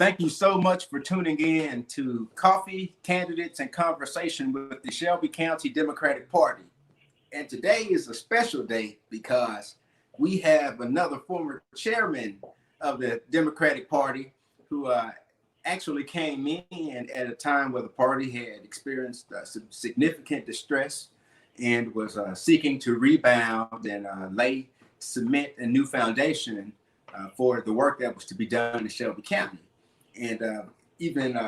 Thank you so much for tuning in to Coffee, Candidates, and Conversation with the Shelby County Democratic Party. And today is a special day because we have another former chairman of the Democratic Party who actually came in at a time where the party had experienced some significant distress and was seeking to rebound and cement a new foundation for the work that was to be done in Shelby County. And even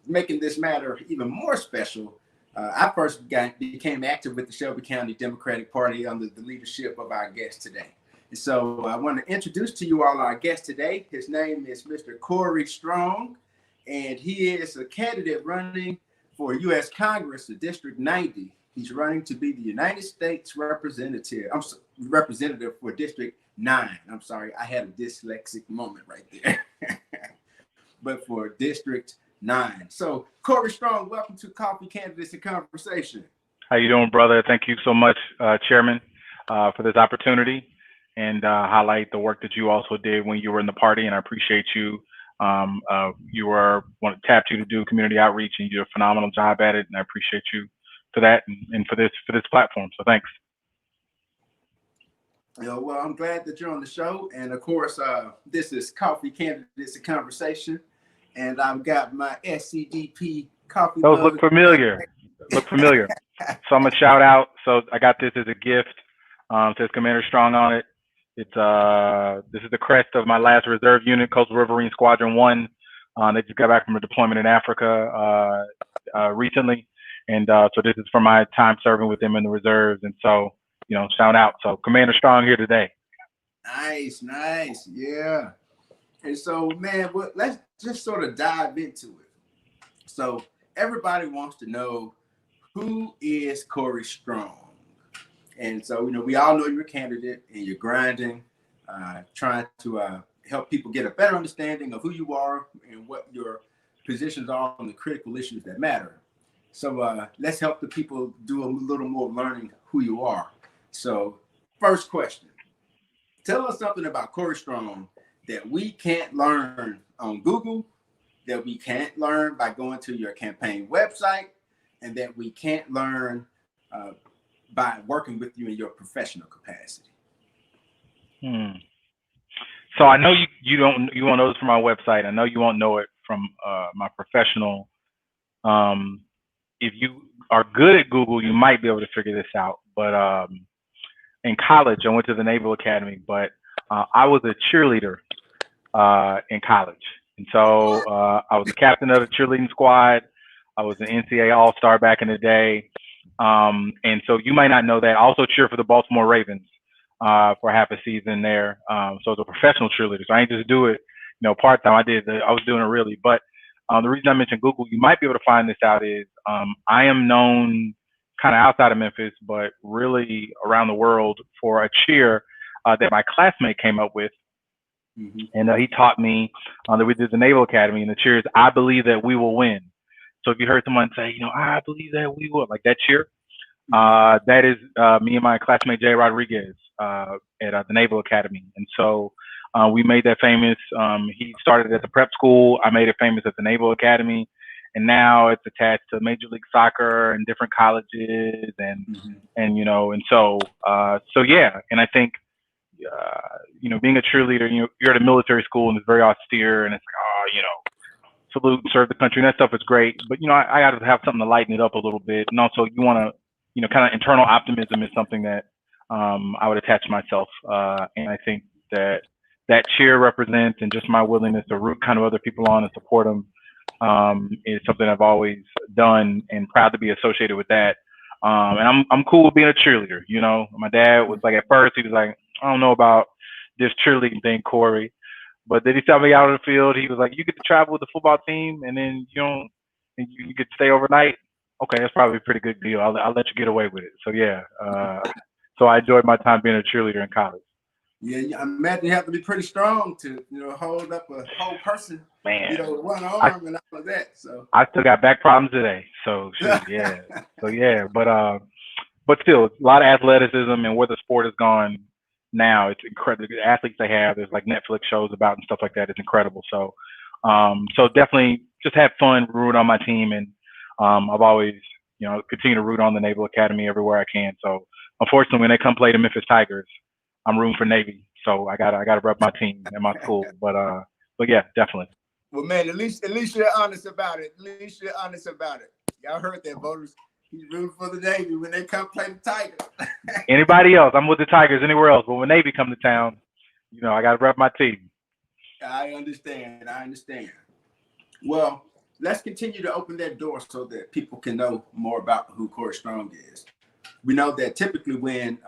making this matter even more special, I first became active with the Shelby County Democratic Party under the leadership of our guest today. And so I want to introduce to you all our guest today. His name is Mr. Corey Strong, and he is a candidate running for U.S. Congress, District 90. He's running to be the United States representative for District 9. I'm sorry, I had a dyslexic moment right there. But for District 9. So, Corey Strong, welcome to Coffee, Candidates, and Conversation. How you doing, brother? Thank you so much, Chairman, for this opportunity and highlight the work that you also did when you were in the party, and I appreciate you. You were tapped you to do community outreach, and you did a phenomenal job at it, and I appreciate you for that and for this platform. So thanks. Well, I'm glad that you're on the show, and of course, this is Coffee, Candidates, and Conversation. And I've got my SCDP coffee. Those look familiar. So I'm gonna shout out. So I got this as a gift. It says Commander Strong on it. It's this is the crest of my last reserve unit, Coastal Riverine Squadron 1. They just got back from a deployment in Africa recently, and so this is for my time serving with them in the reserves. And so, you know, shout out. So Commander Strong here today. Nice, yeah. And so, man, let's just sort of dive into it. So everybody wants to know, who is Corey Strong? And so, you know, we all know you're a candidate and you're grinding, trying to help people get a better understanding of who you are and what your positions are on the critical issues that matter. So let's help the people do a little more learning who you are. So first question, tell us something about Corey Strong that we can't learn on Google, that we can't learn by going to your campaign website, and that we can't learn by working with you in your professional capacity. So I know you won't know this from my website. I know you won't know it from my professional. If you are good at Google, you might be able to figure this out. But in college, I went to the Naval Academy, but I was a cheerleader in college. And so I was the captain of the cheerleading squad. I was an NCAA All-Star back in the day. And so you might not know that. I also cheer for the Baltimore Ravens for half a season there. So as a professional cheerleader, so I ain't just do it, you know, part-time. I was doing it really. But the reason I mentioned Google, you might be able to find this out, is I am known kind of outside of Memphis, but really around the world for a cheer that my classmate came up with. Mm-hmm. And he taught me that we did the Naval Academy, and the cheer is, I believe that we will win. So if you heard someone say, you know, I believe that we will, like that cheer, that is me and my classmate Jay Rodriguez at the Naval Academy. And so we made that famous. He started at the prep school. I made it famous at the Naval Academy. And now it's attached to Major League Soccer and different colleges and you know, and so yeah. And I think, you know, being a cheerleader, you know, you're at a military school and it's very austere, and it's like, you know, salute and serve the country, and that stuff is great. But, you know, I got to have something to lighten it up a little bit. And also you want to, you know, kind of internal optimism is something that I would attach to myself. And I think that cheer represents, and just my willingness to root kind of other people on and support them is something I've always done, and proud to be associated with that. And I'm cool with being a cheerleader. You know, my dad was like, at first he was like, I don't know about this cheerleading thing, Corey. But then he saw me out on the field. He was like, you get to travel with the football team, and then you get to stay overnight. Okay, that's probably a pretty good deal. I'll let you get away with it. So yeah, so I enjoyed my time being a cheerleader in college. Yeah, I imagine you have to be pretty strong to, you know, hold up a whole person, man, you know, with one arm and all of that. So I still got back problems today. So shoot, yeah, so yeah, but still, a lot of athleticism, and where the sport has gone now, it's incredible. The athletes they have, there's like Netflix shows about and stuff like that. It's incredible. So So definitely just have fun, root on my team, and I've always, continue to root on the Naval Academy everywhere I can. So unfortunately, when they come play the Memphis Tigers, I'm rooting for Navy. So I gotta rep my team and my school. But yeah, definitely. Well, man, at least you're honest about it. At least you're honest about it. Y'all heard that, voters. He's rooting for the Navy when they come play the Tigers. Anybody else, I'm with the Tigers anywhere else. But when Navy come to town, I gotta rep my team. I understand. Well, let's continue to open that door so that people can know more about who Corey Strong is. We know that typically when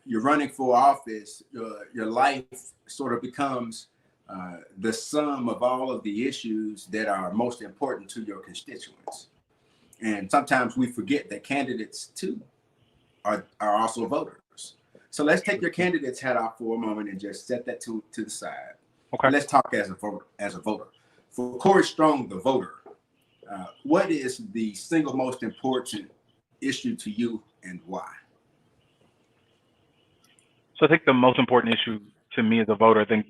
you're running for office, your life sort of becomes the sum of all of the issues that are most important to your constituents. And sometimes we forget that candidates too are also voters. So let's take your candidate's hat off for a moment and just set that to the side. Okay. Let's talk as a voter. For Corey Strong, the voter, what is the single most important issue to you and why? So I think the most important issue to me as a voter, I think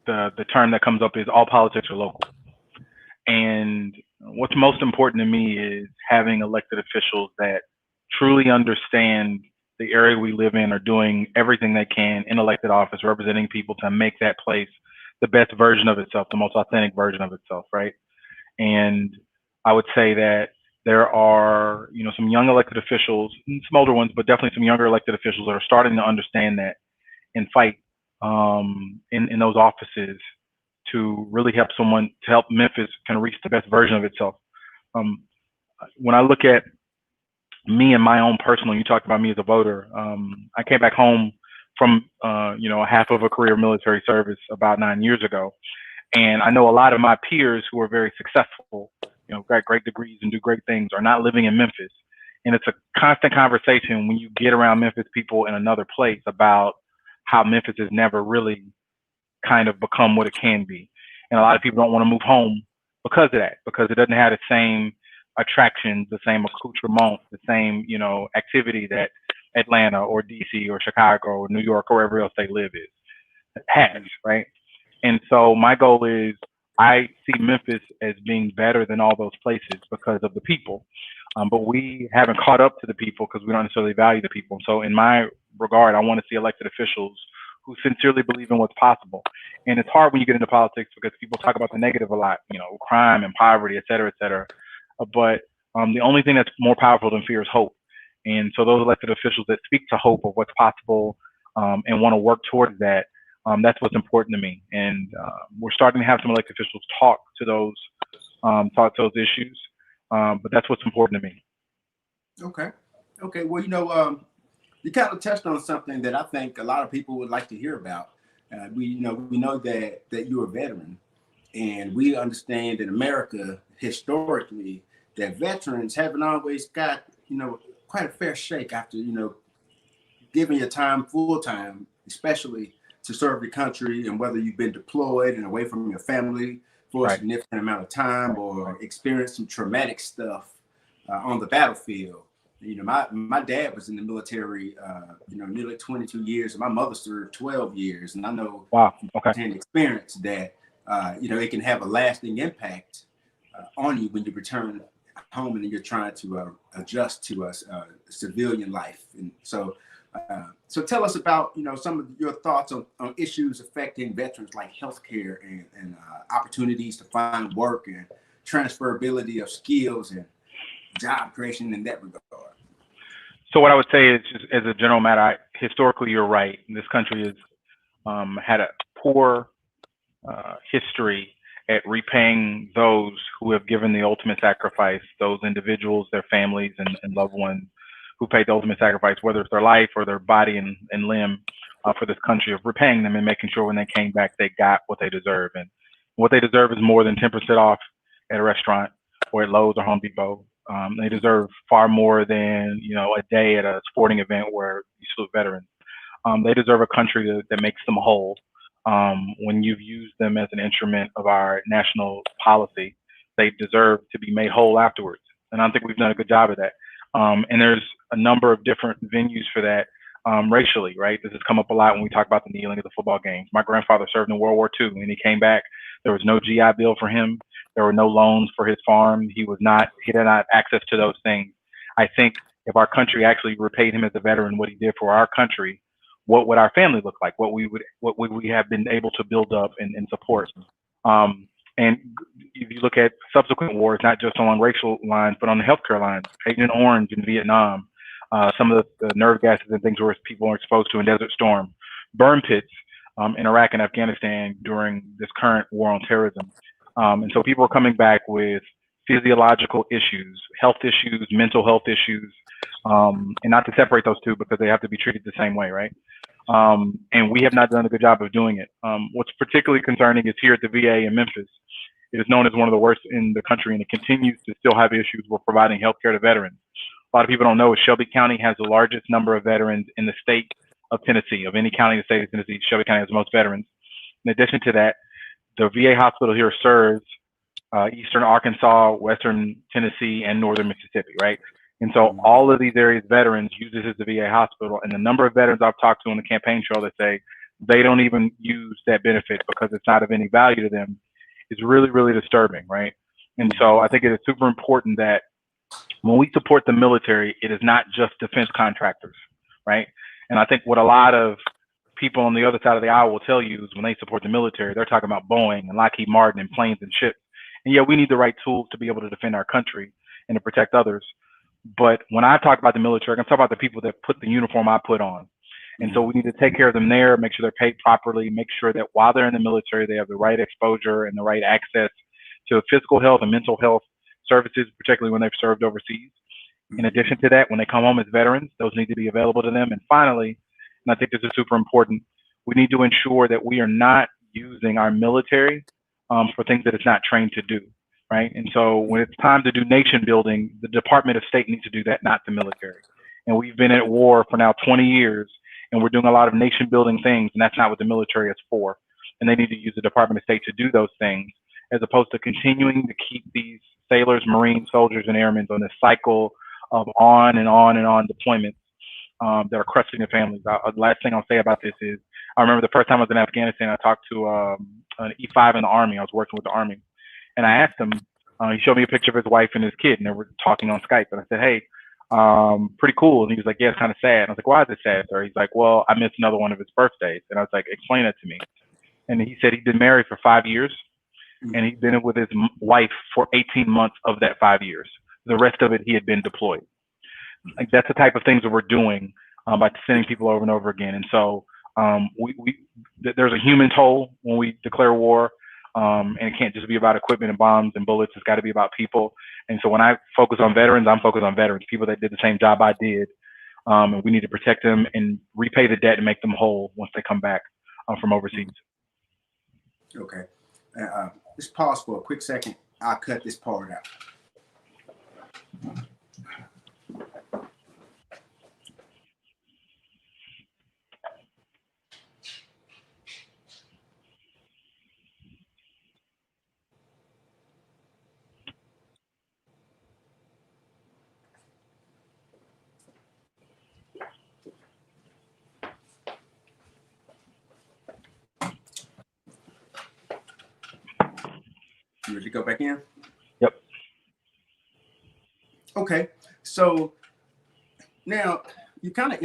the term that comes up is all politics are local. And what's most important to me is having elected officials that truly understand the area we live in, are doing everything they can in elected office, representing people to make that place the best version of itself, the most authentic version of itself, right? And I would say that there are, some young elected officials, some older ones, but definitely some younger elected officials that are starting to understand that and fight in those offices to really help Memphis kind of reach the best version of itself. When I look at me and my own personal, you talked about me as a voter. I came back home from, half of a career military service about 9 years ago. And I know a lot of my peers who are very successful, got great degrees and do great things, are not living in Memphis. And it's a constant conversation when you get around Memphis people in another place about how Memphis has never really kind of become what it can be. And a lot of people don't want to move home because of that, because it doesn't have the same attractions, the same accoutrement, the same, activity that Atlanta or DC or Chicago or New York or wherever else they live has, right? And so my goal is I see Memphis as being better than all those places because of the people. But we haven't caught up to the people because we don't necessarily value the people. So in my regard, I want to see elected officials who sincerely believe in what's possible. And it's hard when you get into politics because people talk about the negative a lot, crime and poverty, et cetera, et cetera. But the only thing that's more powerful than fear is hope. And so those elected officials that speak to hope of what's possible and want to work towards that, that's what's important to me. And we're starting to have some elected officials talk to those issues. But that's what's important to me. Okay. Well, you kind of touched on something that I think a lot of people would like to hear about. We know that you're a veteran, and we understand in America historically that veterans haven't always got quite a fair shake after giving your time full time, especially to serve your country, and whether you've been deployed and away from your family for a significant amount of time or experienced some traumatic stuff on the battlefield. My dad was in the military, nearly 22 years, and my mother served 12 years. And I know from experience that, it can have a lasting impact on you when you return home and you're trying to adjust to a civilian life. And so tell us about, some of your thoughts on issues affecting veterans like healthcare and opportunities to find work and transferability of skills and job creation in that regard. So what I would say is, just as a general matter, historically, you're right. This country has had a poor history at repaying those who have given the ultimate sacrifice, those individuals, their families, and loved ones who paid the ultimate sacrifice, whether it's their life or their body and limb for this country, of repaying them and making sure when they came back, they got what they deserve. And what they deserve is more than 10% off at a restaurant or at Lowe's or Home Depot. They deserve far more than, a day at a sporting event where you salute veterans. They deserve a country that makes them whole. When you've used them as an instrument of our national policy, they deserve to be made whole afterwards. And I don't think we've done a good job of that. And there's a number of different venues for that. racially, right? This has come up a lot when we talk about the kneeling at the football games. My grandfather served in World War II, and he came back. There was no GI Bill for him. There were no loans for his farm. He had not access to those things. I think if our country actually repaid him as a veteran what he did for our country, what would our family look like? What would we have been able to build up and support? Um, and if you look at subsequent wars, not just along racial lines, but on the healthcare lines, Agent Orange in Vietnam, some of the nerve gases and things where people are exposed to in Desert Storm, burn pits in Iraq and Afghanistan during this current war on terrorism. And so people are coming back with physiological issues, health issues, mental health issues, and not to separate those two because they have to be treated the same way, right? And we have not done a good job of doing it. What's particularly concerning is here at the VA in Memphis. It is known as one of the worst in the country, and it continues to still have issues with providing health care to veterans. A lot of people don't know Shelby County has the largest number of veterans in the state of Tennessee. Of any county in the state of Tennessee, Shelby County has the most veterans. In addition to that, the VA hospital here serves eastern Arkansas, western Tennessee, and northern Mississippi, right? And so all of these areas, veterans use this as the VA hospital. And the number of veterans I've talked to on the campaign trail that say they don't even use that benefit because it's not of any value to them is really, really disturbing, right? And so I think it is super important that when we support the military, it is not just defense contractors, right? And I think what a lot of people on the other side of the aisle will tell you is when they support the military, they're talking about Boeing and Lockheed Martin and planes and ships. And yeah, we need the right tools to be able to defend our country and to protect others. But when I talk about the military, I'm talking about the people that put the uniform I put on. And so we need to take care of them there, make sure they're paid properly, make sure that while they're in the military, they have the right exposure and the right access to physical health and mental health services, particularly when they've served overseas. In addition to that, when they come home as veterans, those need to be available to them. And finally, and I think this is super important, we need to ensure that we are not using our military for things that it's not trained to do, right? And so when it's time to do nation building, the Department of State needs to do that, not the military. And we've been at war for now 20 years, and we're doing a lot of nation building things, and that's not what the military is for. And they need to use the Department of State to do those things, as opposed to continuing to keep these sailors, Marines, soldiers, and airmen on this cycle of on and on and on deployments that are crushing their families. The last thing I'll say about this is, I remember the first time I was in Afghanistan, I talked to an E5 in the Army. I was working with the Army. And I asked him, he showed me a picture of his wife and his kid, and they were talking on Skype. And I said, hey, pretty cool. And he was like, yeah, it's kind of sad. And I was like, why is it sad, sir? He's like, well, I missed another one of his birthdays. And I was like, explain that to me. And he said he'd been married for 5 years, and he'd been with his wife for 18 months of that 5 years. The rest of it, he had been deployed. Like, that's the type of things that we're doing by sending people over and over again. And so there's a human toll when we declare war, and it can't just be about equipment and bombs and bullets. It's got to be about people. And so when I focus on veterans, I'm focused on veterans, people that did the same job I did. And we need to protect them and repay the debt and make them whole once they come back from overseas. Okay. Just pause for a quick second. I'll cut this part out. You ready to go back in? Yep. Okay. So now you kind of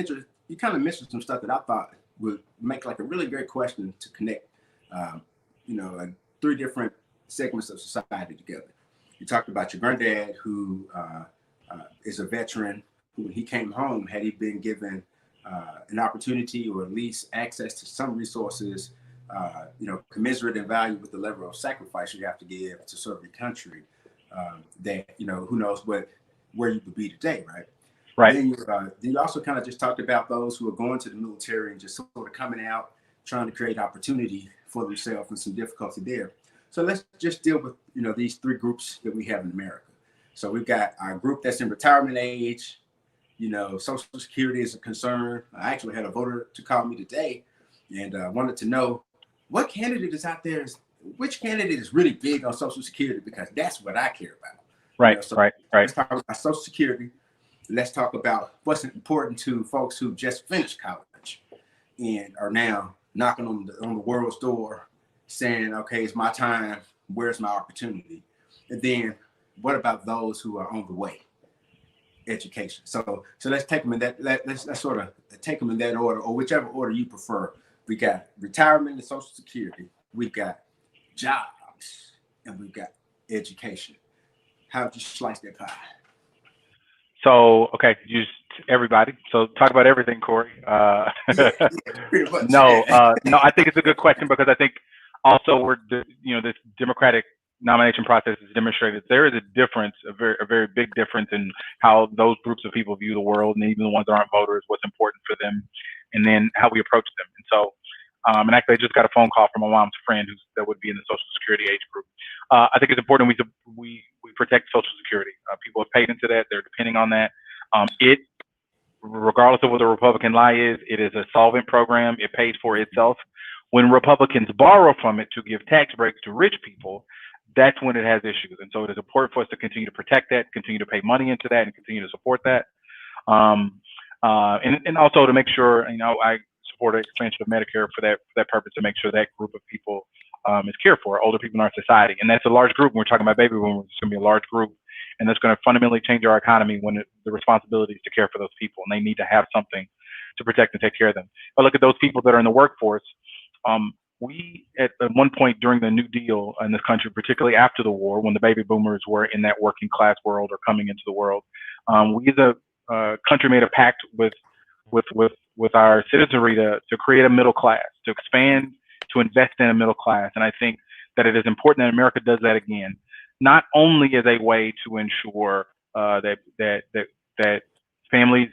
mentioned some stuff that I thought would make like a really great question to connect, like 3 different segments of society together. You talked about your granddad, who is a veteran, who when he came home, had he been given an opportunity or at least access to some resources, commensurate in value with the level of sacrifice you have to give to serve your country, that, who knows where you would be today, right? Right. Then you also kind of just talked about those who are going to the military and just sort of coming out, trying to create opportunity for themselves and some difficulty there. So let's just deal with, these 3 groups that we have in America. So we've got our group that's in retirement age. Social Security is a concern. I actually had a voter to call me today and wanted to know what candidate is out there, which candidate is really big on Social Security, because that's what I care about. Right, So right. let's talk about Social Security. let's talk about what's important to folks who just finished college and are now knocking on the world's door saying, okay, it's my time. Where's my opportunity? And then what about those who are on the way? Education. So let's take them in that. Let's sort of take them in that order, or whichever order you prefer. We got retirement and Social Security. We've got jobs, and we've got education. How would you slice that pie? So, okay, just everybody. So talk about everything, Corey. Yeah, pretty much. No, Yeah. no, I think it's a good question because I think also this Democratic nomination process has demonstrated there is a difference, a very big difference in how those groups of people view the world, and even the ones that aren't voters, what's important for them, and then how we approach them. And so, and actually, I just got a phone call from my mom's friend that would be in the Social Security age group. I think it's important we protect Social Security. People have paid into that; they're depending on that. Regardless of what the Republican lie is, it is a solvent program. It pays for itself. When Republicans borrow from it to give tax breaks to rich people, that's when it has issues. And so it is important for us to continue to protect that, continue to pay money into that, and continue to support that. And also to make sure, I support an expansion of Medicare for that purpose, to make sure that group of people is cared for, older people in our society. And that's a large group. When we're talking about baby boomers, it's going to be a large group. And that's going to fundamentally change our economy when the responsibility is to care for those people. And they need to have something to protect and take care of them. But look at those people that are in the workforce. We, at one point during the New Deal in this country, particularly after the war, when the baby boomers were in that working class world or coming into the world, we as a country made a pact with our citizenry to create a middle class, to expand, to invest in a middle class. And I think that it is important that America does that again, not only as a way to ensure that families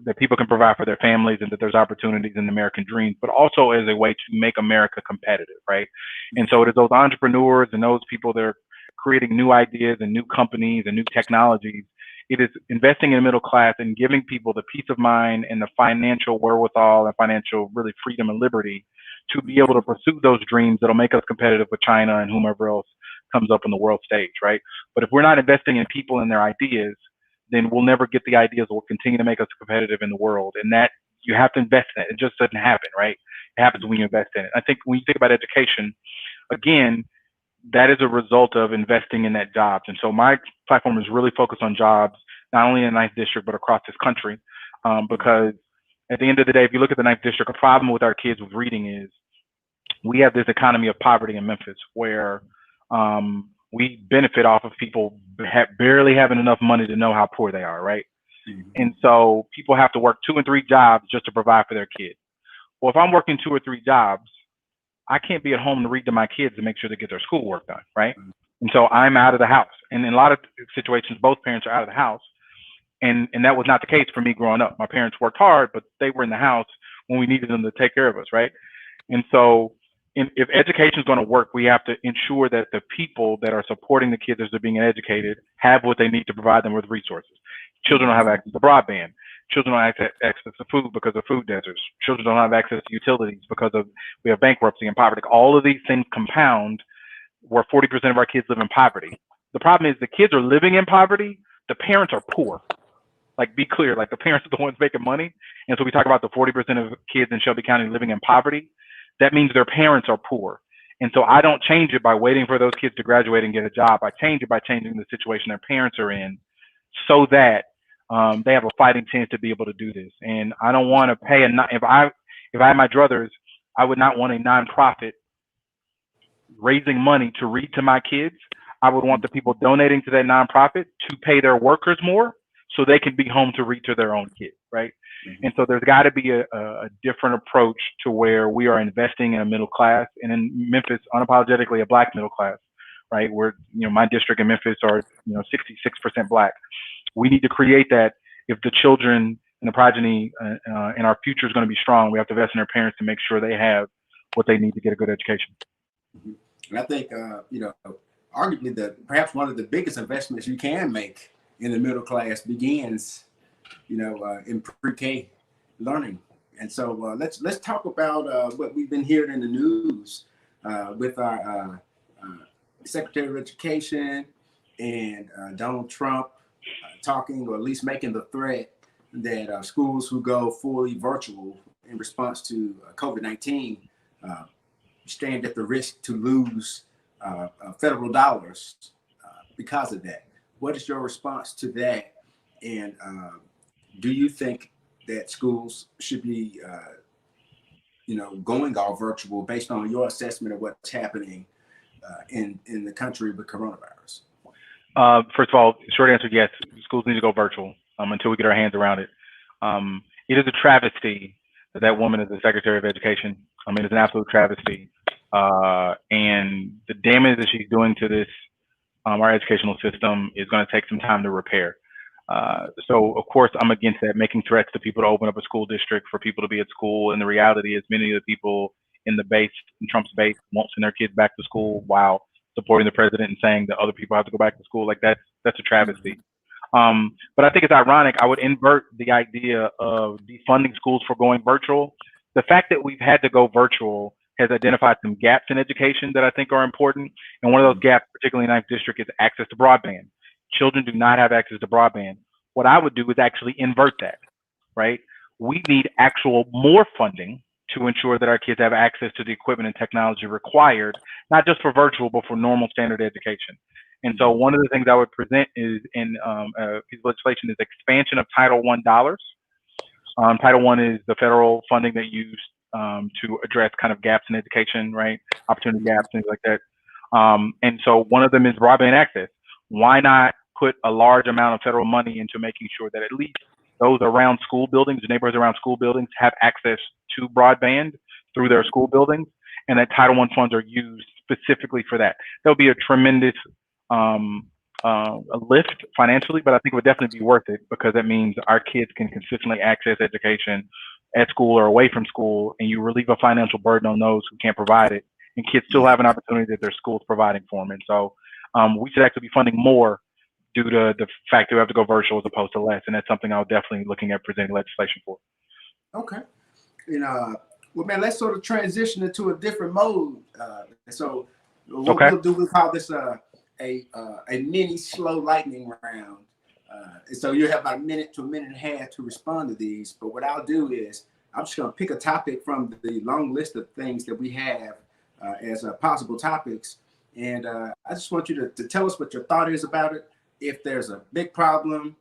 that people can provide for their families, and that there's opportunities in the American dream, but also as a way to make America competitive, right? And so it is those entrepreneurs and those people that are creating new ideas and new companies and new technologies. It is investing in the middle class and giving people the peace of mind and the financial wherewithal and financial really freedom and liberty to be able to pursue those dreams that'll make us competitive with China and whomever else comes up on the world stage, right? But if we're not investing in people and their ideas, then we'll never get the ideas that will continue to make us competitive in the world. And that you have to invest in it. It just doesn't happen, right? It happens when you invest in it. I think when you think about education, again, that is a result of investing in that jobs. And so my platform is really focused on jobs, not only in the 9th District, but across this country. Because at the end of the day, if you look at the 9th District, a problem with our kids with reading is we have this economy of poverty in Memphis where we benefit off of people barely having enough money to know how poor they are, right? Mm-hmm. And so people have to work 2 and 3 jobs just to provide for their kids. Well, if I'm working 2 or 3 jobs, I can't be at home to read to my kids and make sure they get their schoolwork done, right? Mm-hmm. And so I'm out of the house. And in a lot of situations, both parents are out of the house. And that was not the case for me growing up. My parents worked hard, but they were in the house when we needed them to take care of us, right? And so if education is going to work, we have to ensure that the people that are supporting the kids as they're being educated have what they need to provide them with resources. Children don't have access to broadband. Children don't have access to food because of food deserts. Children don't have access to utilities because we have bankruptcy and poverty. All of these things compound where 40% of our kids live in poverty. The problem is the kids are living in poverty. The parents are poor. Like, be clear, like the parents are the ones making money. And so we talk about the 40% of kids in Shelby County living in poverty. That means their parents are poor. And so I don't change it by waiting for those kids to graduate and get a job. I change it by changing the situation their parents are in so that they have a fighting chance to be able to do this. And I don't want to pay if I had my druthers, I would not want a nonprofit raising money to read to my kids. I would want the people donating to that nonprofit to pay their workers more so they can be home to read to their own kids, right? Mm-hmm. And so there's got to be a different approach to where we are investing in a middle class, and in Memphis, unapologetically a Black middle class, right? Where, my district in Memphis are, 66% Black. We need to create that. If the children and the progeny and our future is going to be strong, we have to invest in their parents to make sure they have what they need to get a good education. Mm-hmm. And I think, arguably perhaps one of the biggest investments you can make in the middle class begins, in pre-K learning. And so let's talk about what we've been hearing in the news with our Secretary of Education and Donald Trump talking, or at least making the threat that schools who go fully virtual in response to COVID-19 stand at the risk to lose federal dollars because of that. What is your response to that? And do you think that schools should be, going all virtual based on your assessment of what's happening in the country with coronavirus? First of all, short answer, yes, schools need to go virtual until we get our hands around it. It is a travesty that that woman is the Secretary of Education. I mean, it's an absolute travesty. And the damage that she's doing to this, our educational system, is going to take some time to repair. So, of course, I'm against that, making threats to people to open up a school district for people to be at school. And the reality is many of the people in the base, in Trump's base, won't send their kids back to school while supporting the president and saying that other people have to go back to school. Like that's a travesty. But I think it's ironic. I would invert the idea of defunding schools for going virtual. The fact that we've had to go virtual has identified some gaps in education that I think are important. And one of those gaps, particularly in 9th District, is access to broadband. Children do not have access to broadband. What I would do is actually invert that, right? We need actual more funding to ensure that our kids have access to the equipment and technology required, not just for virtual, but for normal standard education. And so one of the things I would present is in piece of legislation is expansion of Title I dollars. Title I is the federal funding that used to address kind of gaps in education, right? Opportunity gaps, things like that. And so one of them is broadband access. Why not put a large amount of federal money into making sure that at least those around school buildings, the neighborhoods around school buildings, have access to broadband through their school buildings, and that Title I funds are used specifically for that. There'll be a tremendous a lift financially, but I think it would definitely be worth it because that means our kids can consistently access education at school or away from school, and you relieve a financial burden on those who can't provide it, and kids still have an opportunity that their school's providing for them. And so we should actually be funding more due to the fact that we have to go virtual as opposed to less, and that's something I'll definitely be looking at presenting legislation for. Okay. Well, man, let's sort of transition into a different mode. So what we'll do, we'll call this a mini slow lightning round. So you have about a minute to a minute and a half to respond to these. But what I'll do is I'm just going to pick a topic from the long list of things that we have as possible topics. And I just want you to tell us what your thought is about it. If there's a big problem,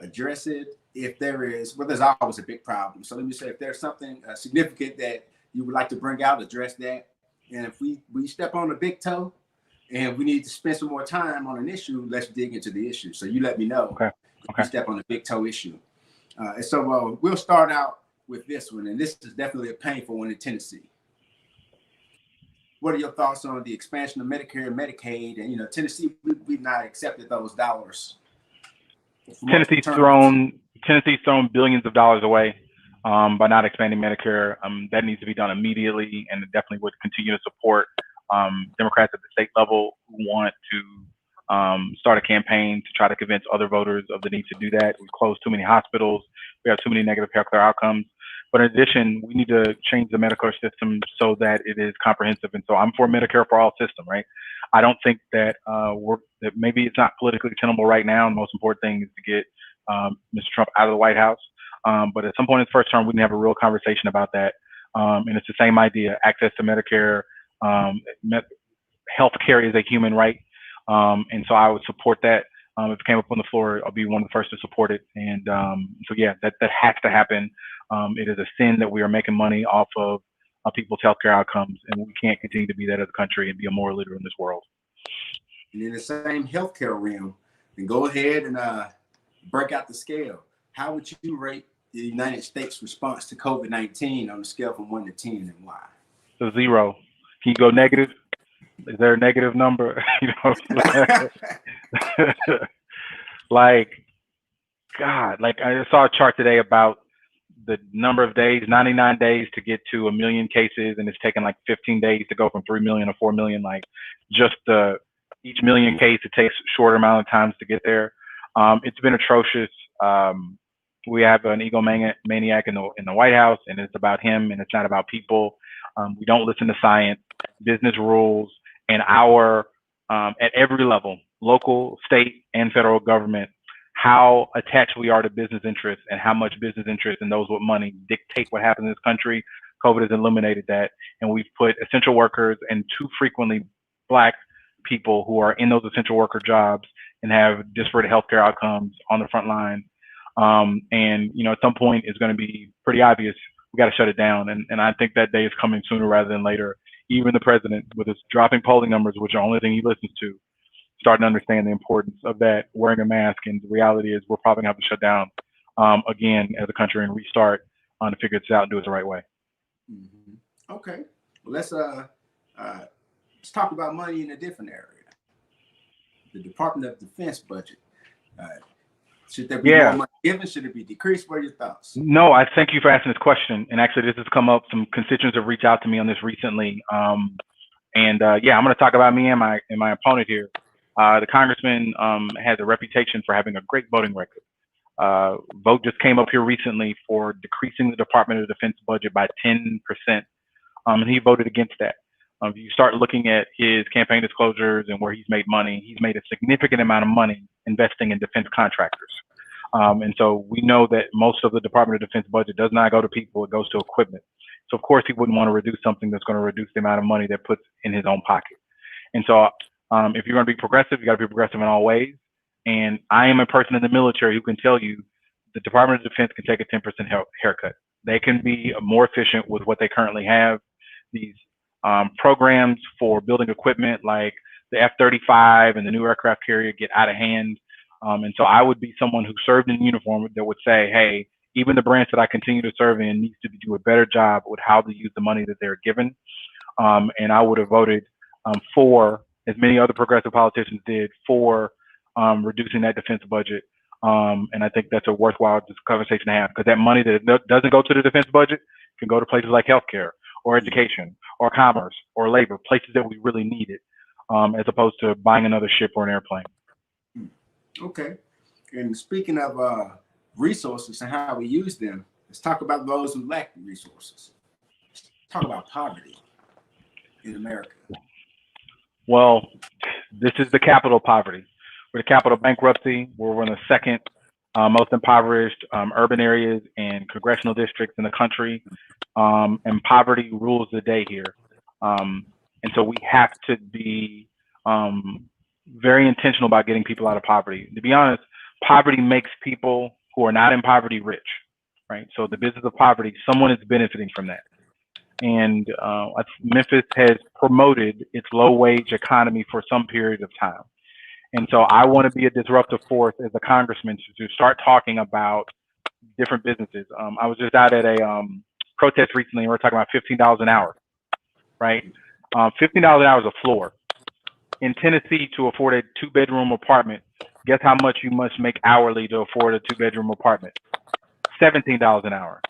address it. If there is, well, there's always a big problem. So let me say, if there's something significant that you would like to bring out, address that. And if we step on a big toe and we need to spend some more time on an issue, let's dig into the issue. So you let me know if you step on a big toe issue. And so we'll start out with this one. And this is definitely a painful one in Tennessee. What are your thoughts on the expansion of Medicare and Medicaid? And, Tennessee, we've not accepted those dollars. Tennessee's thrown billions of dollars away by not expanding Medicare. That needs to be done immediately, and it definitely would continue to support Democrats at the state level who want to start a campaign to try to convince other voters of the need to do that. We've closed too many hospitals. We have too many negative healthcare outcomes. But in addition, we need to change the Medicare system so that it is comprehensive. And so I'm for Medicare for all system, right? I don't think that that maybe it's not politically tenable right now. And the most important thing is to get Mr. Trump out of the White House. But at some point in his first term, we can have a real conversation about that. And it's the same idea: access to Medicare. Healthcare is a human right, and so I would support that. If it came up on the floor, I'll be one of the first to support it. And so yeah, that has to happen. It is a sin that we are making money off of people's healthcare outcomes, and we can't continue to be that as a country and be a moral leader in this world. And in the same healthcare realm, and go ahead and break out the scale. How would you rate the United States response to COVID-19 on a scale from 1 to 10, and why? So 0. Can you go negative? Is there a negative number? Like, God, like I saw a chart today about the number of days, 99 days to get to 1 million cases, and it's taken like 15 days to go from 3 million to 4 million. Like, just each million case, it takes a shorter amount of times to get there. It's been atrocious. We have an egomaniac in the White House, and it's about him, and it's not about people. We don't listen to science, business rules, and at every level, local, state, and federal government how attached we are to business interests and how much business interests and those with money dictate what happens in this country. COVID has eliminated that, and we've put essential workers and too frequently Black people who are in those essential worker jobs and have disparate healthcare outcomes on the front line. And at some point, it's going to be pretty obvious we got to shut it down. And I think that day is coming sooner rather than later. Even the president, with his dropping polling numbers, which are the only thing he listens to, starting to understand the importance of that, wearing a mask. And the reality is we're probably going to have to shut down again as a country and restart to figure this out and do it the right way. Mm-hmm. Okay. Well, let's talk about money in a different area. The Department of Defense budget. Should there be more money given? Should it be decreased? What are your thoughts? No, I thank you for asking this question. And actually, this has come up. Some constituents have reached out to me on this recently. I'm going to talk about me and my opponent here. The congressman has a reputation for having a great voting record. Vote just came up here recently for decreasing the Department of Defense budget by 10%, and he voted against that. If you start looking at his campaign disclosures and where he's made money, he's made a significant amount of money investing in defense contractors. And so we know that most of the Department of Defense budget does not go to people, it goes to equipment. So of course he wouldn't want to reduce something that's going to reduce the amount of money that puts in his own pocket. And so if you're going to be progressive, you got to be progressive in all ways. And I am a person in the military who can tell you the Department of Defense can take a 10% haircut. They can be more efficient with what they currently have. These programs for building equipment like the F-35 and the new aircraft carrier get out of hand. And so I would be someone who served in uniform that would say, hey, even the branch that I continue to serve in needs to do a better job with how to use the money that they're given. And I would have voted for, as many other progressive politicians did, for reducing that defense budget. And I think that's a worthwhile conversation to have, because that money that doesn't go to the defense budget can go to places like healthcare or education or commerce or labor, places that we really need it, as opposed to buying another ship or an airplane. Okay. And speaking of resources and how we use them, let's talk about those who lack resources. Let's talk about poverty in America. Well, this is the capital of poverty. We're the capital of bankruptcy. We're one of the second most impoverished urban areas and congressional districts in the country. And poverty rules the day here. And so we have to be very intentional about getting people out of poverty. To be honest, poverty makes people who are not in poverty rich, right? So the business of poverty, someone is benefiting from that. And Memphis has promoted its low-wage economy for some period of time. And so I want to be a disruptive force as a congressman to start talking about different businesses. I was just out at a protest recently, and we were talking about $15 an hour, right? $15 an hour is a floor. In Tennessee, to afford a 2-bedroom apartment, guess how much you must make hourly to afford a 2-bedroom apartment? $17 an hour.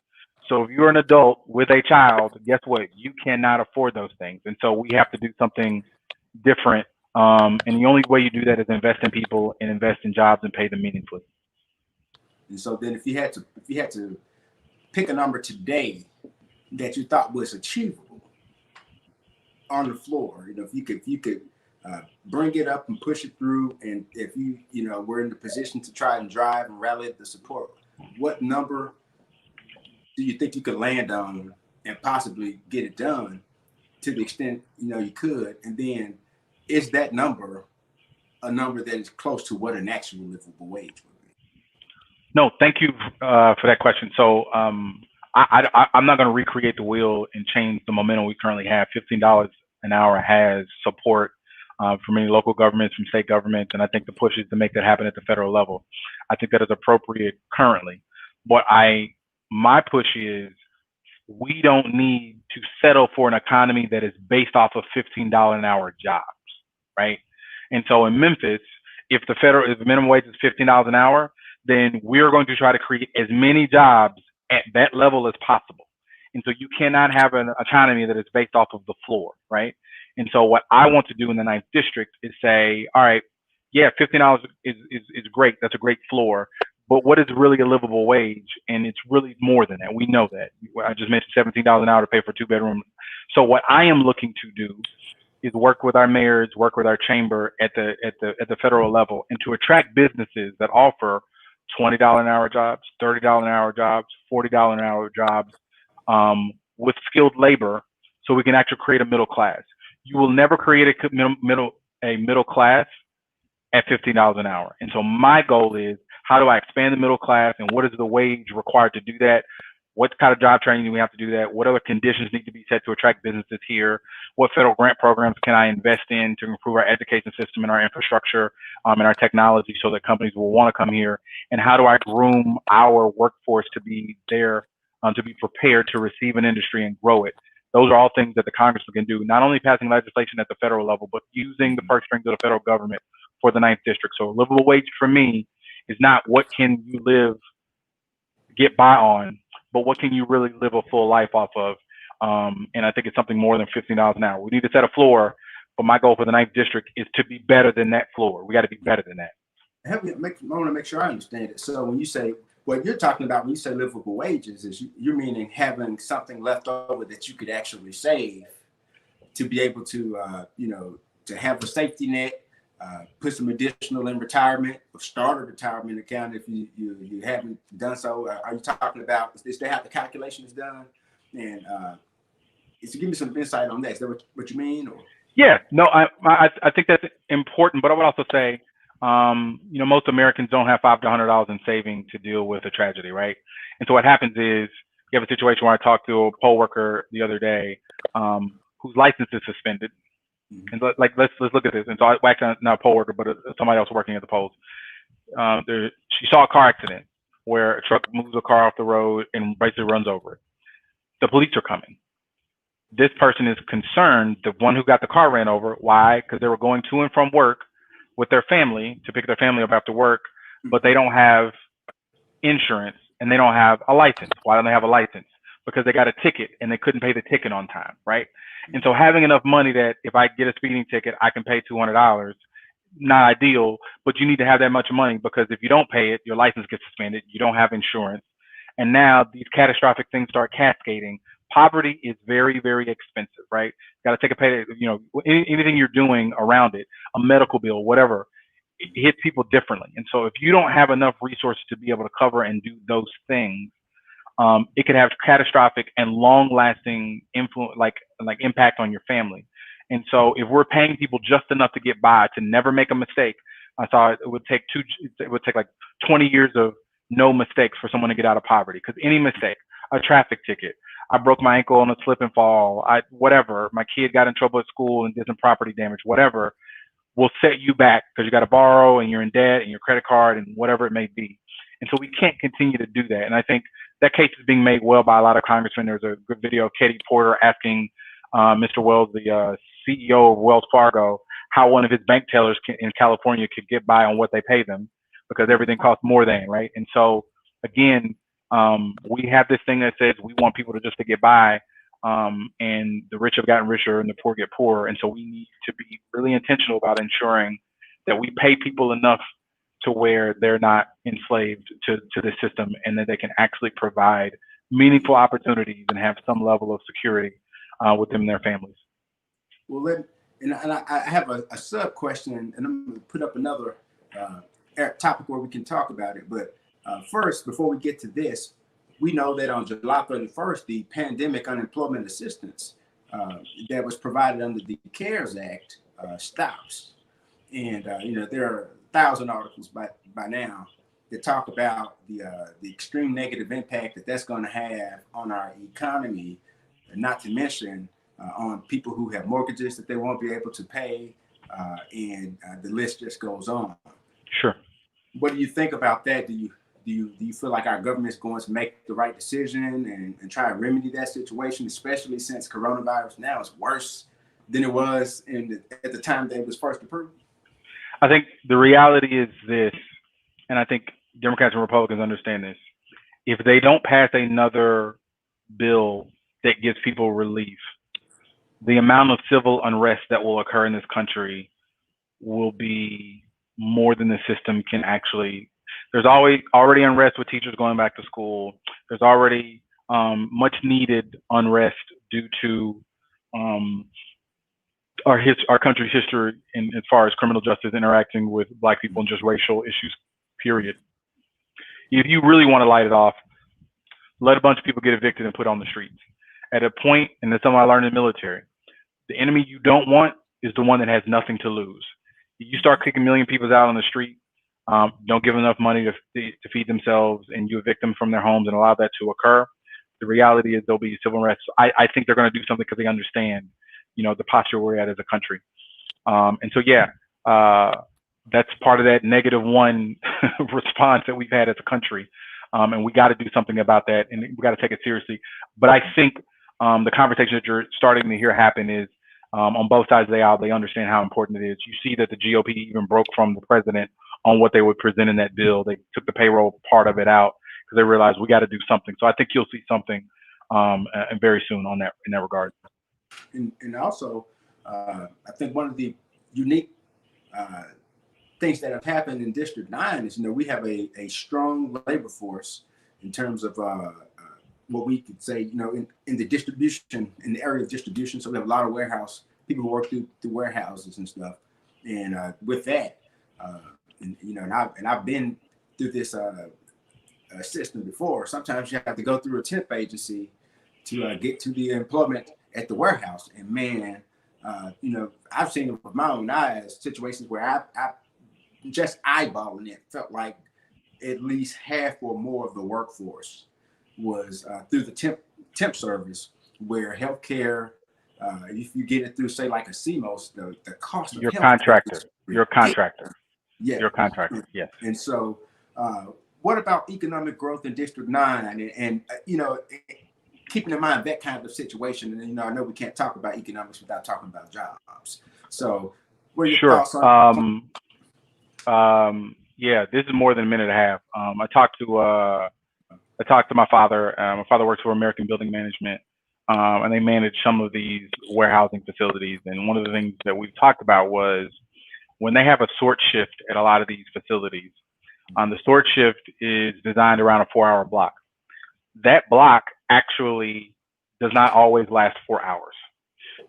So if you're an adult with a child, guess what? You cannot afford those things. And so we have to do something different. And the only way you do that is invest in people and invest in jobs and pay them meaningfully. And so then if you had to pick a number today that you thought was achievable on the floor, if you could bring it up and push it through, and if we're in the position to try and drive and rally the support, what number do you think you could land on and possibly get it done to the extent you could? And then is that number a number that is close to what an actual livable wage would be? No, thank you for that question. So I'm not going to recreate the wheel and change the momentum we currently have. $15 an hour has support from many local governments, from state governments, and I think the push is to make that happen at the federal level. I think that is appropriate currently. My push is we don't need to settle for an economy that is based off of $15 an hour jobs, right? And so in Memphis, if the minimum wage is $15 an hour, then we're going to try to create as many jobs at that level as possible. And so you cannot have an economy that is based off of the floor, right? And so what I want to do in the 9th district is say, all right, yeah, $15 is great. That's a great floor. But what is really a livable wage? And it's really more than that. We know that. I just mentioned $17 an hour to pay for 2 bedrooms. So what I am looking to do is work with our mayors, work with our chamber at the federal level, and to attract businesses that offer $20 an hour jobs, $30 an hour jobs, $40 an hour jobs, with skilled labor, so we can actually create a middle class. You will never create a middle class at $15 an hour. And so my goal is, how do I expand the middle class, and what is the wage required to do that? What kind of job training do we have to do that? What other conditions need to be set to attract businesses here? What federal grant programs can I invest in to improve our education system and our infrastructure, and our technology, so that companies will want to come here? And how do I groom our workforce to be there, to be prepared to receive an industry and grow it? Those are all things that the congressman can do, not only passing legislation at the federal level, but using the purse strings of the federal government for the ninth district. So a livable wage for me is not what can you get by on, but what can you really live a full life off of? And I think it's something more than $15 an hour. We need to set a floor, but my goal for the ninth district is to be better than that floor. We got to be better than that. I want to make sure I understand it. So when you say, what you're talking about when you say livable wages is you're meaning having something left over that you could actually save to be able to, to have a safety net, put some additional in retirement, or start a retirement account if you haven't done so. Are you talking about, is that how the calculation is done? And give me some insight on that. Is that what you mean? Or? Yeah, no, I think that's important, but I would also say, most Americans don't have $500 to $100 in saving to deal with a tragedy, right? And so what happens is, you have a situation where I talked to a poll worker the other day, whose license is suspended. And let's look at this. And so I actually not a poll worker, but somebody else working at the polls. She saw a car accident where a truck moves a car off the road and basically runs over it. The police are coming. This person is concerned, the one who got the car ran over. Why? Because they were going to and from work with their family to pick their family up after work, but they don't have insurance and they don't have a license. Why don't they have a license? Because they got a ticket and they couldn't pay the ticket on time, right? And so having enough money that if I get a speeding ticket, I can pay $200, not ideal, but you need to have that much money, because if you don't pay it, your license gets suspended, you don't have insurance. And now these catastrophic things start cascading. Poverty is very, very expensive, right? Got to take a pay, anything you're doing around it, a medical bill, whatever, it hits people differently. And so if you don't have enough resources to be able to cover and do those things, it could have catastrophic and long-lasting influence, like impact on your family. And so if we're paying people just enough to get by, to never make a mistake, I thought it would take like 20 years of no mistakes for someone to get out of poverty. Because any mistake, a traffic ticket, I broke my ankle on a slip and fall, whatever, my kid got in trouble at school and did some property damage, whatever, will set you back because you got to borrow and you're in debt and your credit card and whatever it may be. And so we can't continue to do that. And I think that case is being made well by a lot of congressmen. There's a good video of Katie Porter asking Mr. Wells, the CEO of Wells Fargo, how one of his bank tellers in California could get by on what they pay them, because everything costs more than, right? And so again, we have this thing that says we want people to just to get by, and the rich have gotten richer and the poor get poorer. And so we need to be really intentional about ensuring that we pay people enough to where they're not enslaved to the system, and that they can actually provide meaningful opportunities and have some level of security with them and their families. Well, I have a sub question, and I'm going to put up another topic where we can talk about it. But first, before we get to this, we know that on July 31st, the pandemic unemployment assistance that was provided under the CARES Act stops. And, there are 1,000 articles by now that talk about the extreme negative impact that's going to have on our economy, not to mention on people who have mortgages that they won't be able to pay, and the list just goes on. Sure. What do you think about that? Do you feel like our government is going to make the right decision and try to remedy that situation, especially since coronavirus now is worse than it was at the time that it was first approved? I think the reality is this, and I think Democrats and Republicans understand this. If they don't pass another bill that gives people relief, the amount of civil unrest that will occur in this country will be more than the system can actually. There's already unrest with teachers going back to school. There's already much needed unrest due to our country's history as far as criminal justice interacting with Black people and just racial issues, period. If you really want to light it off, let a bunch of people get evicted and put on the streets. At a point, and that's something I learned in the military, the enemy you don't want is the one that has nothing to lose. You start kicking a million people out on the street, don't give them enough money to feed themselves, and you evict them from their homes and allow that to occur. The reality is there'll be civil unrest. I think they're going to do something because they understand, the posture we're at as a country. And so, yeah, that's part of that -1 response that we've had as a country. And we got to do something about that, and we got to take it seriously. But I think the conversation that you're starting to hear happen is on both sides of the aisle, they understand how important it is. You see that the GOP even broke from the president on what they would present in that bill. They took the payroll part of it out because they realized we got to do something. So I think you'll see something very soon on that in that regard. And also, I think one of the unique things that have happened in District 9 is, we have a strong labor force in terms of what we could say, in the distribution, in the area of distribution. So we have a lot of warehouse people who work through warehouses and stuff. And with that, and I've been through this system before. Sometimes you have to go through a temp agency to get to the employment at the warehouse. And man, I've seen it with my own eyes, situations where I just eyeballing it, felt like at least half or more of the workforce was through the temp service, where healthcare, if you get it through, say, like a CMOS, the cost of your contractor. You're a contractor. Yeah, you're a contractor. Yes. And so, what about economic growth in District 9? And keeping in mind that kind of situation, and I know we can't talk about economics without talking about jobs. So, what are your thoughts on? Yeah, this is more than a minute and a half. I talked to my father. My father works for American Building Management, and they manage some of these warehousing facilities. And one of the things that we've talked about was when they have a sort shift at a lot of these facilities, the sort shift is designed around a 4-hour block. That block actually does not always last 4 hours.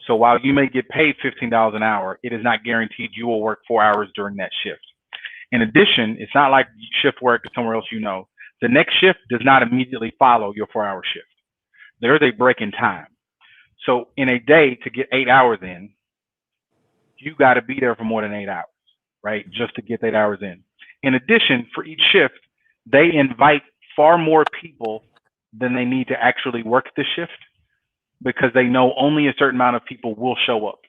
So while you may get paid $15 an hour, it is not guaranteed you will work 4 hours during that shift. In addition, it's not like shift work somewhere else. The next shift does not immediately follow your 4-hour shift. There is a break in time. So in a day, to get 8 hours in, you got to be there for more than 8 hours, right? Just to get 8 hours in. In addition, for each shift, they invite far more people than they need to actually work the shift because they know only a certain amount of people will show up.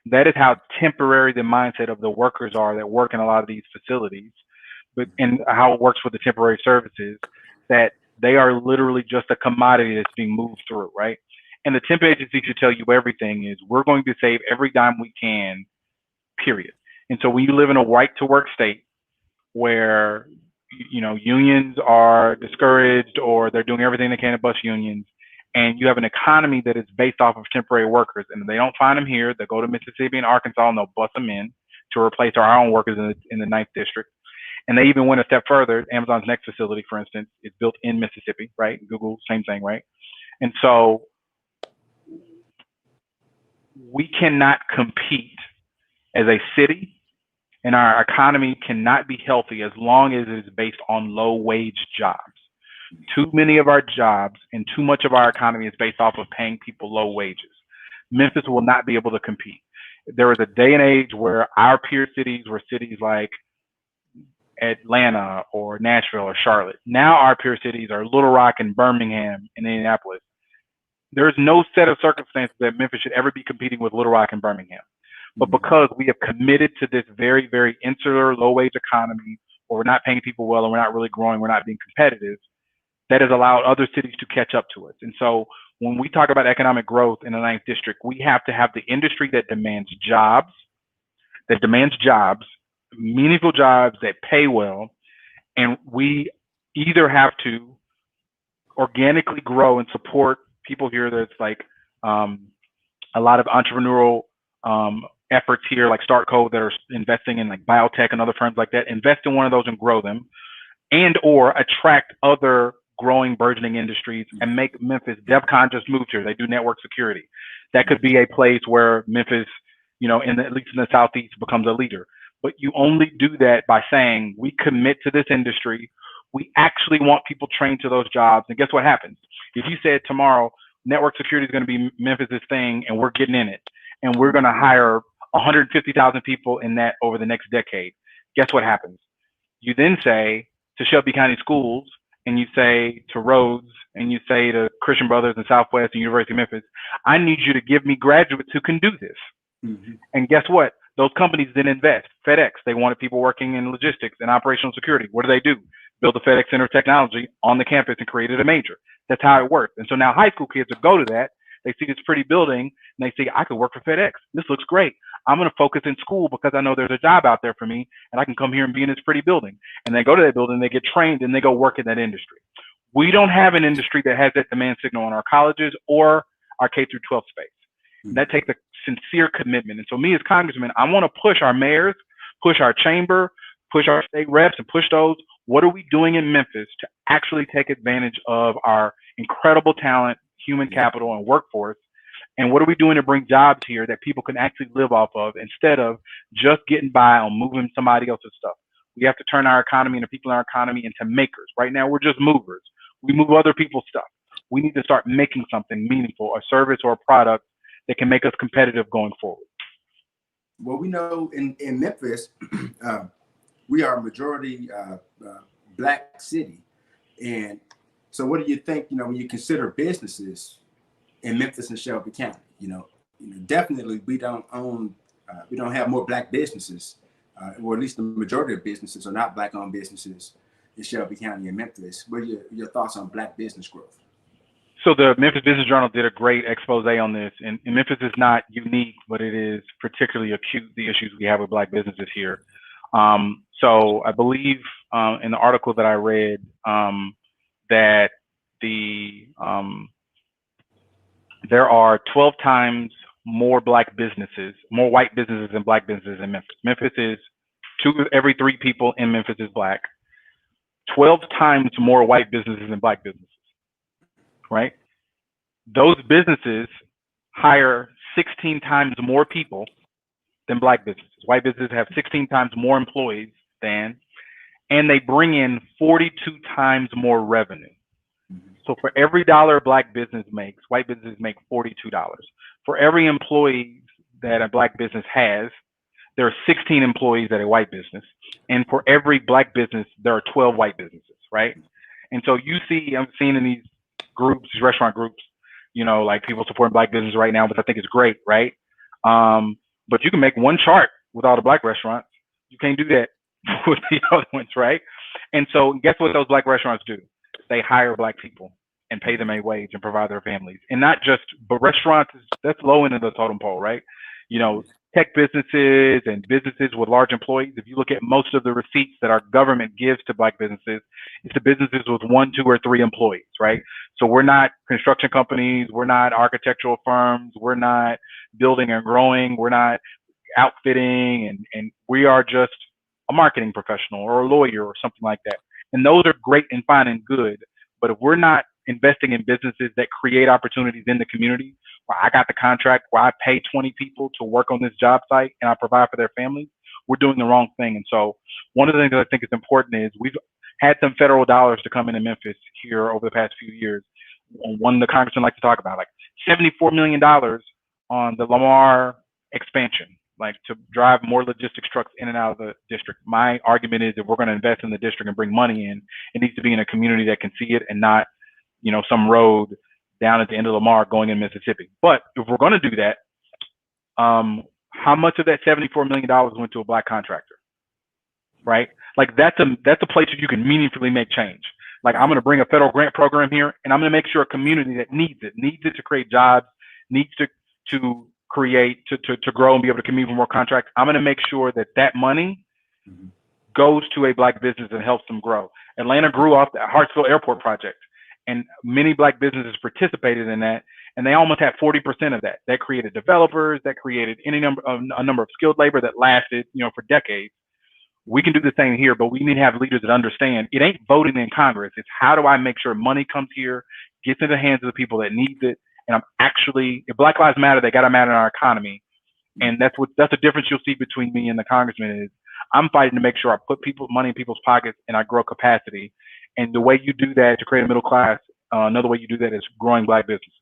That is how temporary the mindset of the workers are that work in a lot of these facilities, and how it works with the temporary services, that they are literally just a commodity that's being moved through, right? And the temp agency should tell you everything is, we're going to save every dime we can, period. And so when you live in a right to work state where, unions are discouraged or they're doing everything they can to bust unions, and you have an economy that is based off of temporary workers, and if they don't find them here, they go to Mississippi and Arkansas and they'll bust them in to replace our own workers in the 9th district. And they even went a step further. Amazon's next facility, for instance, is built in Mississippi, right? Google, same thing, right? And so we cannot compete as a city, and our economy cannot be healthy as long as it is based on low wage jobs. Too many of our jobs and too much of our economy is based off of paying people low wages. Memphis will not be able to compete. There was a day and age where our peer cities were cities like Atlanta or Nashville or Charlotte. Now our peer cities are Little Rock and Birmingham and Indianapolis. There's no set of circumstances that Memphis should ever be competing with Little Rock and Birmingham. But because we have committed to this very, very insular, low-wage economy, or we're not paying people well, and we're not really growing, we're not being competitive, that has allowed other cities to catch up to us. And so when we talk about economic growth in the 9th district, we have to have the industry that demands jobs, meaningful jobs that pay well. And we either have to organically grow and support people here. That's like a lot of entrepreneurial efforts here, like StartCode, that are investing in like biotech and other firms like that. Invest in one of those and grow them, and or attract other growing, burgeoning industries and make Memphis. DevCon just moved here. They do network security. That could be a place where Memphis, at least in the Southeast, becomes a leader. But you only do that by saying, we commit to this industry. We actually want people trained to those jobs. And guess what happens? If you said tomorrow, network security is going to be Memphis's thing and we're getting in it and we're going to hire 150,000 people in that over the next decade, guess what happens? You then say to Shelby County Schools and you say to Rhodes and you say to Christian Brothers and Southwest and University of Memphis, I need you to give me graduates who can do this. Mm-hmm. And guess what? Those companies then invest. FedEx, they wanted people working in logistics and operational security. What do? Build a FedEx Center of Technology on the campus and created a major. That's how it works. And so now high school kids will go to that. They see this pretty building and they say, I could work for FedEx. This looks great. I'm going to focus in school because I know there's a job out there for me and I can come here and be in this pretty building. And they go to that building, they get trained and they go work in that industry. We don't have an industry that has that demand signal in our colleges or our K through 12 space. Mm-hmm. That takes a sincere commitment. And so me as congressman, I want to push our mayors, push our chamber, push our state reps and push those. What are we doing in Memphis to actually take advantage of our incredible talent, human capital, and workforce? And what are we doing to bring jobs here that people can actually live off of instead of just getting by on moving somebody else's stuff? We have to turn our economy and the people in our economy into makers. Right now, we're just movers. We move other people's stuff. We need to start making something meaningful, a service or a product that can make us competitive going forward. Well, we know in Memphis, we are a majority Black city. And so what do you think, when you consider businesses in Memphis and Shelby County, definitely we don't have more Black businesses, or at least the majority of businesses are not Black owned businesses in Shelby County and Memphis. What are your thoughts on Black business growth? So the Memphis Business Journal did a great expose on this, and Memphis is not unique, but it is particularly acute, the issues we have with Black businesses here. So I believe in the article that I read that there are 12 times more Black businesses, more white businesses than Black businesses in Memphis. Memphis is 2 of every 3 people in Memphis is Black. 12 times more white businesses than Black businesses, right? Those businesses hire 16 times more people than Black businesses. White businesses have 16 times more employees than, and they bring in 42 times more revenue. So for every dollar a Black business makes, white businesses make $42. For every employee that a Black business has, there are 16 employees at a white business. And for every Black business, there are 12 white businesses, right? And so I'm seeing in these groups, these restaurant groups, like people supporting Black business right now, which I think is great, right? But you can make one chart with all the Black restaurants. You can't do that with the other ones, right? And so guess what those Black restaurants do? They hire Black people and pay them a wage and provide their families. And not just, but restaurants, that's low end of the totem pole, right? Tech businesses and businesses with large employees, if you look at most of the receipts that our government gives to Black businesses, it's the businesses with 1, 2, or 3 employees, right? So we're not construction companies, we're not architectural firms, we're not building and growing, we're not outfitting, and we are just a marketing professional or a lawyer or something like that. And those are great and fine and good, but if we're not investing in businesses that create opportunities in the community, where I got the contract, where I pay 20 people to work on this job site and I provide for their families, we're doing the wrong thing. And so one of the things that I think is important is we've had some federal dollars to come into Memphis here over the past few years. One the congressman likes to talk about, like $74 million on the Lamar expansion, like to drive more logistics trucks in and out of the district. My argument is if we're going to invest in the district and bring money in, it needs to be in a community that can see it and not, some road down at the end of Lamar going in Mississippi. But if we're going to do that, how much of that $74 million went to a Black contractor, right? Like that's a place where you can meaningfully make change. Like I'm going to bring a federal grant program here, and I'm going to make sure a community that needs it to create jobs, needs to create, to grow and be able to compete for more contracts. I'm going to make sure that money goes to a Black business and helps them grow. Atlanta grew off the Hartsville Airport project, and many Black businesses participated in that, and they almost had 40% of that. That created developers, that created a number of skilled labor that lasted, for decades. We can do the same here, but we need to have leaders that understand it ain't voting in Congress. It's how do I make sure money comes here, gets in the hands of the people that need it. And if Black Lives Matter, they got to matter in our economy. And that's the difference you'll see between me and the congressman is I'm fighting to make sure I put money in people's pockets and I grow capacity. And the way you do that to create a middle class, another way you do that is growing Black businesses.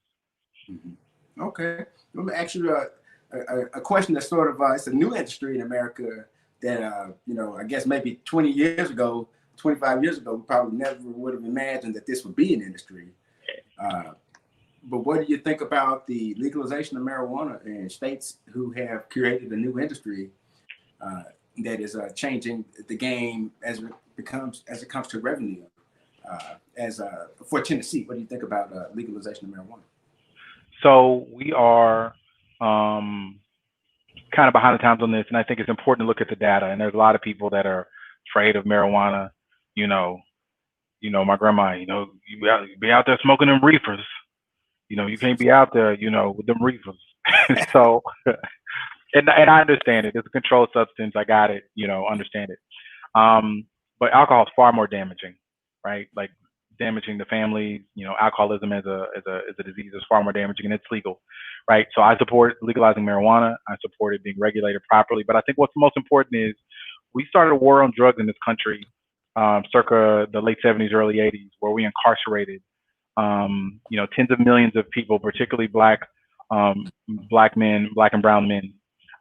Mm-hmm. Okay. Let me ask you a question that's sort of, it's a new industry in America that, I guess maybe 20 years ago, 25 years ago, we probably never would have imagined that this would be an industry. But what do you think about the legalization of marijuana in states who have created a new industry that is changing the game as it comes to revenue? For Tennessee, what do you think about legalization of marijuana? So we are kind of behind the times on this, and I think it's important to look at the data. And there's a lot of people that are afraid of marijuana. My grandma. You be out there smoking them reefers. You can't be out there, with them reefers. So, and I understand it. It's a controlled substance. I got it. Understand it. But alcohol is far more damaging, right? Like damaging the family. Alcoholism as a disease is far more damaging, and it's legal, right? So I support legalizing marijuana. I support it being regulated properly. But I think what's most important is we started a war on drugs in this country circa the late 70s, early 80s, where we incarcerated tens of millions of people, particularly black men, black and brown men.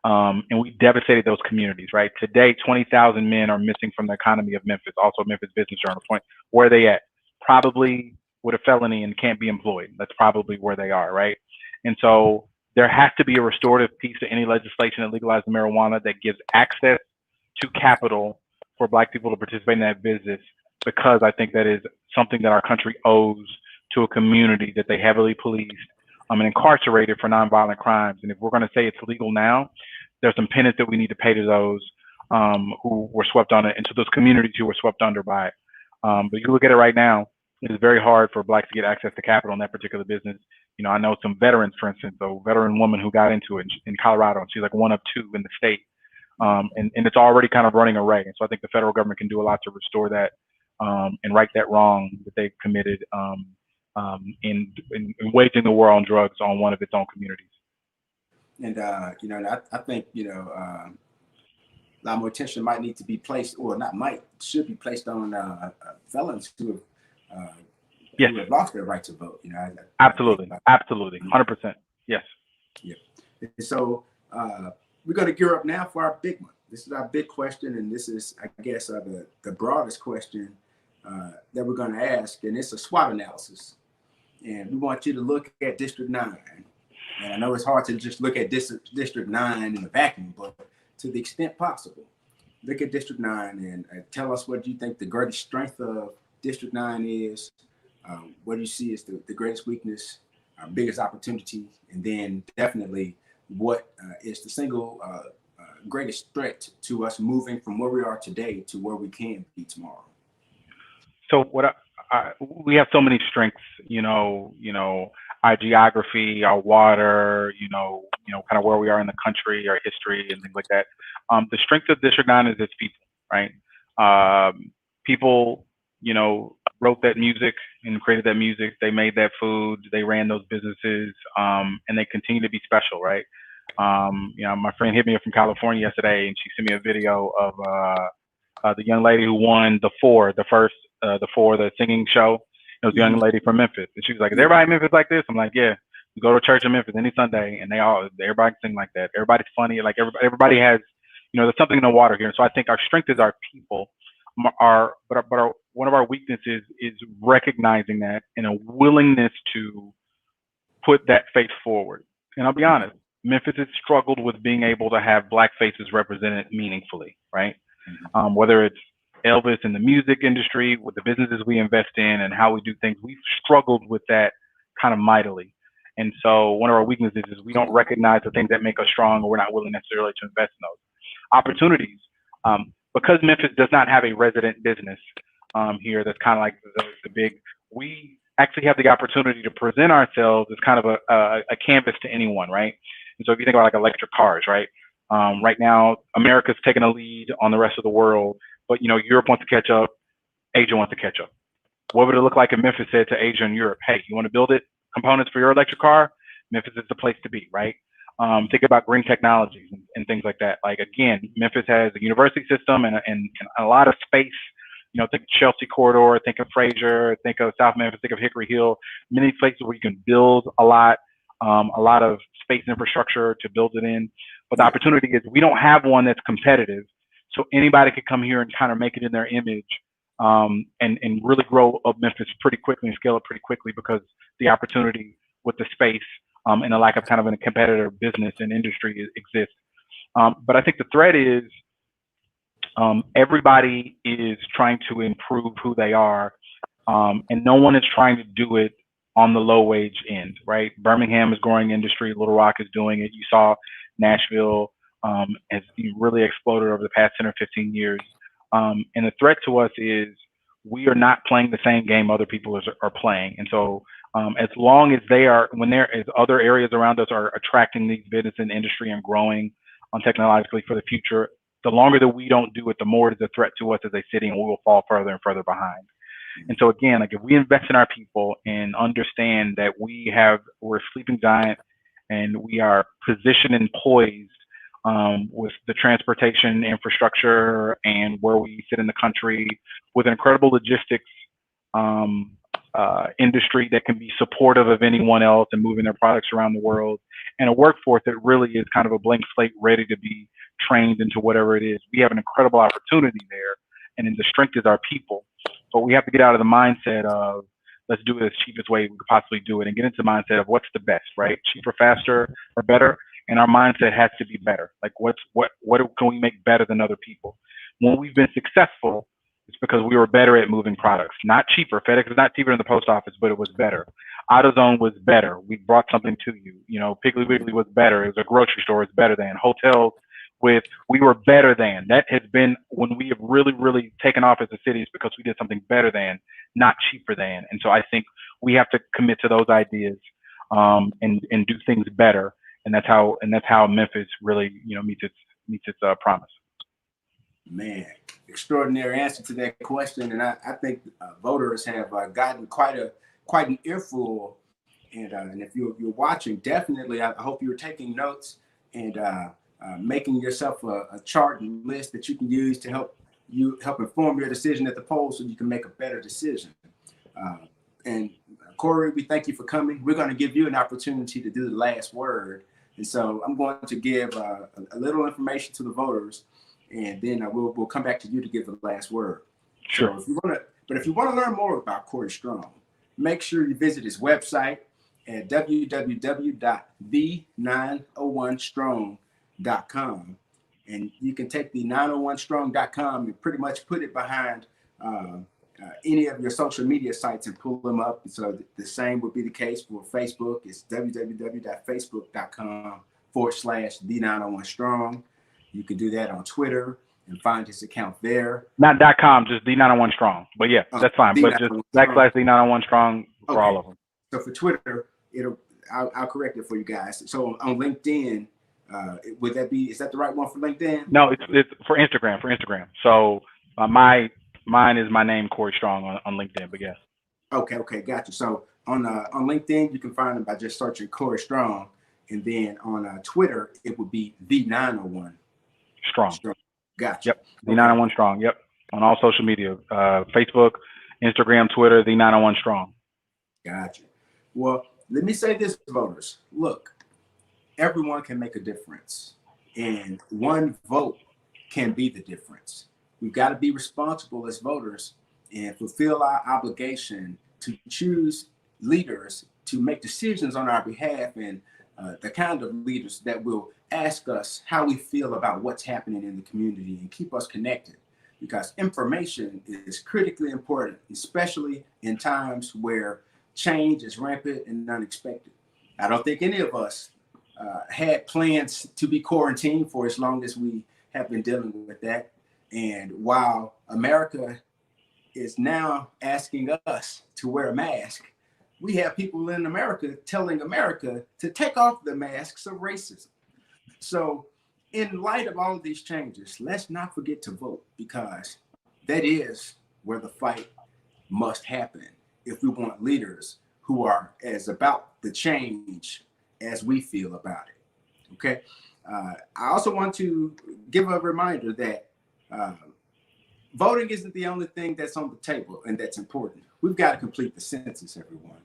And we devastated those communities, right? Today, 20,000 men are missing from the economy of Memphis. Also, Memphis Business Journal point, where are they at? Probably with a felony and can't be employed. That's probably where they are, right? And so there has to be a restorative piece to any legislation that legalizes marijuana that gives access to capital for Black people to participate in that business, because I think that is something that our country owes to a community that they heavily policed and incarcerated for nonviolent crimes. And if we're going to say it's legal now, there's some penance that we need to pay to those who were swept on it, and to those communities who were swept under by it. But you look at it right now, it is very hard for Blacks to get access to capital in that particular business. I know some veterans, for instance, a veteran woman who got into it in Colorado, and she's like one of two in the state. And it's already kind of running away. And so I think the federal government can do a lot to restore that and right that wrong that they've committed in waging the war on drugs on one of its own communities. And I think a lot more attention might need to be placed, or should be placed on felons who have lost their right to vote. Absolutely, 100%. Yes. Yeah. And so we're going to gear up now for our big one. This is our big question, and this is, I guess, the broadest question that we're going to ask, and it's a SWOT analysis. And we want you to look at District 9. And I know it's hard to just look at District 9 in a vacuum, but to the extent possible, look at District 9 and tell us what you think the greatest strength of District 9 is, what do you see as the greatest weakness, our biggest opportunity, and then definitely what is the single greatest threat to us moving from where we are today to where we can be tomorrow. So we have so many strengths, our geography, our water, kind of where we are in the country, our history and things like that. The strength of District 9 is its people, right? People, wrote that music and created that music. They made that food. They ran those businesses, and they continue to be special, right? My friend hit me up from California yesterday, and she sent me a video of the young lady who won the singing show. It was a young lady from Memphis, and she was like, "Is everybody in Memphis like this?" I'm like, "Yeah." We go to church in Memphis any Sunday, and everybody sing like that. Everybody's funny. Like everybody has, there's something in the water here. And so I think our strength is our people. But one of our weaknesses is recognizing that and a willingness to put that faith forward. And I'll be honest, Memphis has struggled with being able to have Black faces represented meaningfully, right? Whether it's Elvis in the music industry, with the businesses we invest in and how we do things, we've struggled with that kind of mightily. And so one of our weaknesses is we don't recognize the things that make us strong, or we're not willing necessarily to invest in those opportunities. Because Memphis does not have a resident business here, that's kind of like the big, we actually have the opportunity to present ourselves as kind of a canvas to anyone, right? And so if you think about like electric cars, right? Right now, America's taking a lead on the rest of the world, but Europe wants to catch up, Asia wants to catch up. What would it look like if Memphis said to Asia and Europe, "Hey, you want to build components for your electric car? Memphis is the place to be," right? Think about green technologies and things like that. Like, again, Memphis has a university system and a lot of space think Chelsea Corridor, think of Fraser, think of South Memphis, think of Hickory Hill, many places where you can build a lot of space infrastructure to build it in. But the opportunity is we don't have one that's competitive. So anybody could come here and kind of make it in their image and really grow up Memphis pretty quickly and scale it pretty quickly because the opportunity with the space and the lack of kind of a competitive business and industry exists. But I think the threat is everybody is trying to improve who they are, and no one is trying to do it on the low wage end, right? Birmingham is growing industry. Little Rock is doing it. You saw Nashville has really exploded over the past 10 or 15 years. And the threat to us is we are not playing the same game other people are playing. And so as long as when there is other areas around us are attracting these business and industry and growing technologically for the future, the longer that we don't do it, the more it is a threat to us as a city, and we will fall further and further behind. And so again, like if we invest in our people and understand that we're a sleeping giant and we are positioned and poised with the transportation infrastructure and where we sit in the country with an incredible logistics industry that can be supportive of anyone else and moving their products around the world, and a workforce that really is kind of a blank slate ready to be trained into whatever it is. We have an incredible opportunity there, and then the strength is our people. But we have to get out of the mindset of let's do it the cheapest way we could possibly do it and get into the mindset of what's the best, right? Cheaper, faster, or better. And our mindset has to be better. Like what can we make better than other people? When we've been successful, it's because we were better at moving products, not cheaper. FedEx is not cheaper than the post office, but it was better. AutoZone was better. We brought something to you. Piggly Wiggly was better. It was a grocery store. It's better than hotels. We were better than. That has been when we have really, really taken off as a city is because we did something better than, not cheaper than. And so I think we have to commit to those ideas and do things better. And that's how Memphis really, meets its promise. Man, extraordinary answer to that question, and I think voters have gotten quite an earful. And if you're watching, definitely, I hope you're taking notes and making yourself a chart and list that you can use to help inform your decision at the polls, so you can make a better decision. And Corey, we thank you for coming. We're going to give you an opportunity to do the last word. And so I'm going to give a little information to the voters, and then we'll come back to you to give the last word. Sure. So if you want to learn more about Corey Strong, make sure you visit his website at www.the901strong.com. And you can take the 901strong.com and pretty much put it behind any of your social media sites and pull them up. So the same would be the case for Facebook. It's www.facebook.com/the901strong. You can do that on Twitter and find his account there. Not .com, just the901strong. But yeah, that's fine. But just /the901strong for all of them. So for Twitter, I'll correct it for you guys. So on LinkedIn, is that the right one for LinkedIn? No, it's for Instagram. So mine is my name, Corey Strong, on LinkedIn, but yes. Okay, gotcha. So on LinkedIn, you can find him by just searching Corey Strong, and then on Twitter, it would be the901 Strong. Gotcha. Yep, the901 Strong. Yep, on all social media, Facebook, Instagram, Twitter, the901 Strong. Gotcha. Well, let me say this, voters. Look, everyone can make a difference, and one vote can be the difference. We've got to be responsible as voters and fulfill our obligation to choose leaders to make decisions on our behalf, and the kind of leaders that will ask us how we feel about what's happening in the community and keep us connected, because information is critically important, especially in times where change is rampant and unexpected. I don't think any of us had plans to be quarantined for as long as we have been dealing with that. And while America is now asking us to wear a mask, we have people in America telling America to take off the masks of racism. So in light of all of these changes, let's not forget to vote, because that is where the fight must happen if we want leaders who are as about the change as we feel about it. Okay. I also want to give a reminder that voting isn't the only thing that's on the table and that's important. We've got to complete the census, everyone.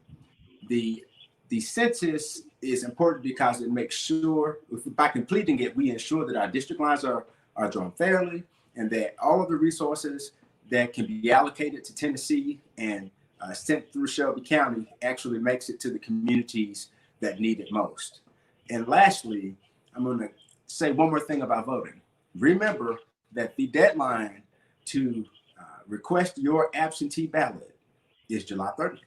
The census is important because it makes sure, by completing it, we ensure that our district lines are drawn fairly and that all of the resources that can be allocated to Tennessee and sent through Shelby County actually makes it to the communities that need it most. And lastly, I'm going to say one more thing about voting. Remember that the deadline to request your absentee ballot is July 30th.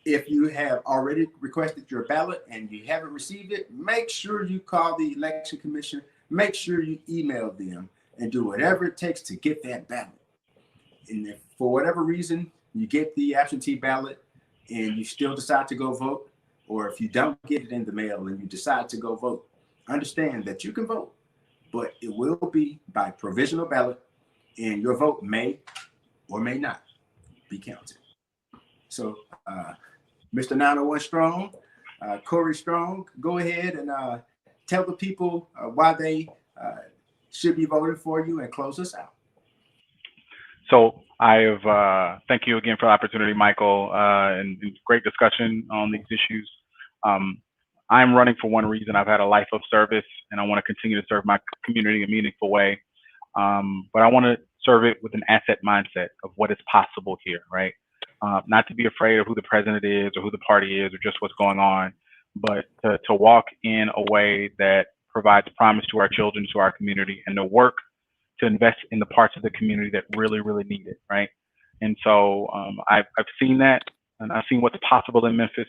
If you have already requested your ballot and you haven't received it, make sure you call the Election Commission, make sure you email them, and do whatever it takes to get that ballot. And if for whatever reason you get the absentee ballot and you still decide to go vote, or if you don't get it in the mail and you decide to go vote, understand that you can vote, but it will be by provisional ballot, and your vote may or may not be counted. So, Mr. 901 Strong, Corey Strong, go ahead and tell the people why they should be voting for you and close us out. So I have, thank you again for the opportunity, Michael, and great discussion on these issues. I'm running for one reason. I've had a life of service and I want to continue to serve my community in a meaningful way. But I want to serve it with an asset mindset of what is possible here, right? Not to be afraid of who the president is or who the party is or just what's going on, but to walk in a way that provides promise to our children, to our community, and to work to invest in the parts of the community that really, really need it, right? And so I've seen that, and I've seen what's possible in Memphis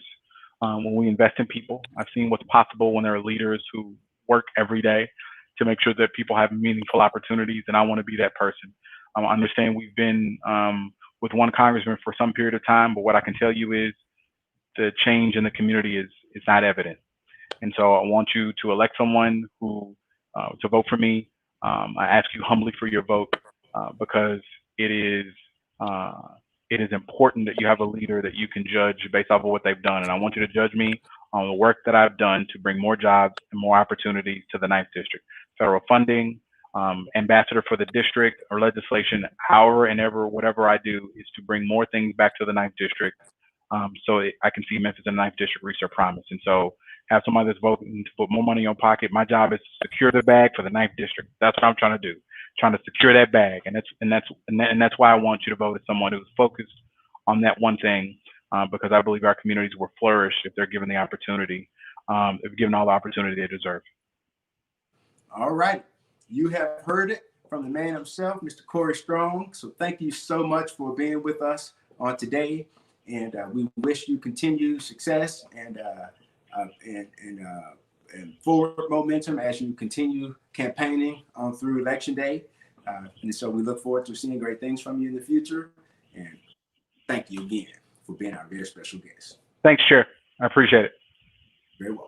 when we invest in people. I've seen what's possible when there are leaders who work every day to make sure that people have meaningful opportunities, and I want to be that person. I understand we've been with one congressman for some period of time, but what I can tell you is the change in the community is not evident. And so I want you to elect someone who to vote for me. I ask you humbly for your vote because it is important that you have a leader that you can judge based off of what they've done. And I want you to judge me on the work that I've done to bring more jobs and more opportunities to the 9th District. Federal funding, ambassador for the district, or legislation, however and ever, whatever I do is to bring more things back to the 9th District so I can see Memphis and the 9th District reach their promise. And so have somebody that's voting to put more money in your pocket. My job is to secure the bag for the 9th District. That's what I'm trying to do, trying to secure that bag. And that's why I want you to vote as someone who's focused on that one thing, because I believe our communities will flourish if they're given the opportunity, if given all the opportunity they deserve. All right. You have heard it from the man himself, Mr. Corey Strong. So thank you so much for being with us on today. And we wish you continued success and forward momentum as you continue campaigning on through Election Day. And so we look forward to seeing great things from you in the future. And thank you again for being our very special guest. Thanks, Chair. I appreciate it. Very well.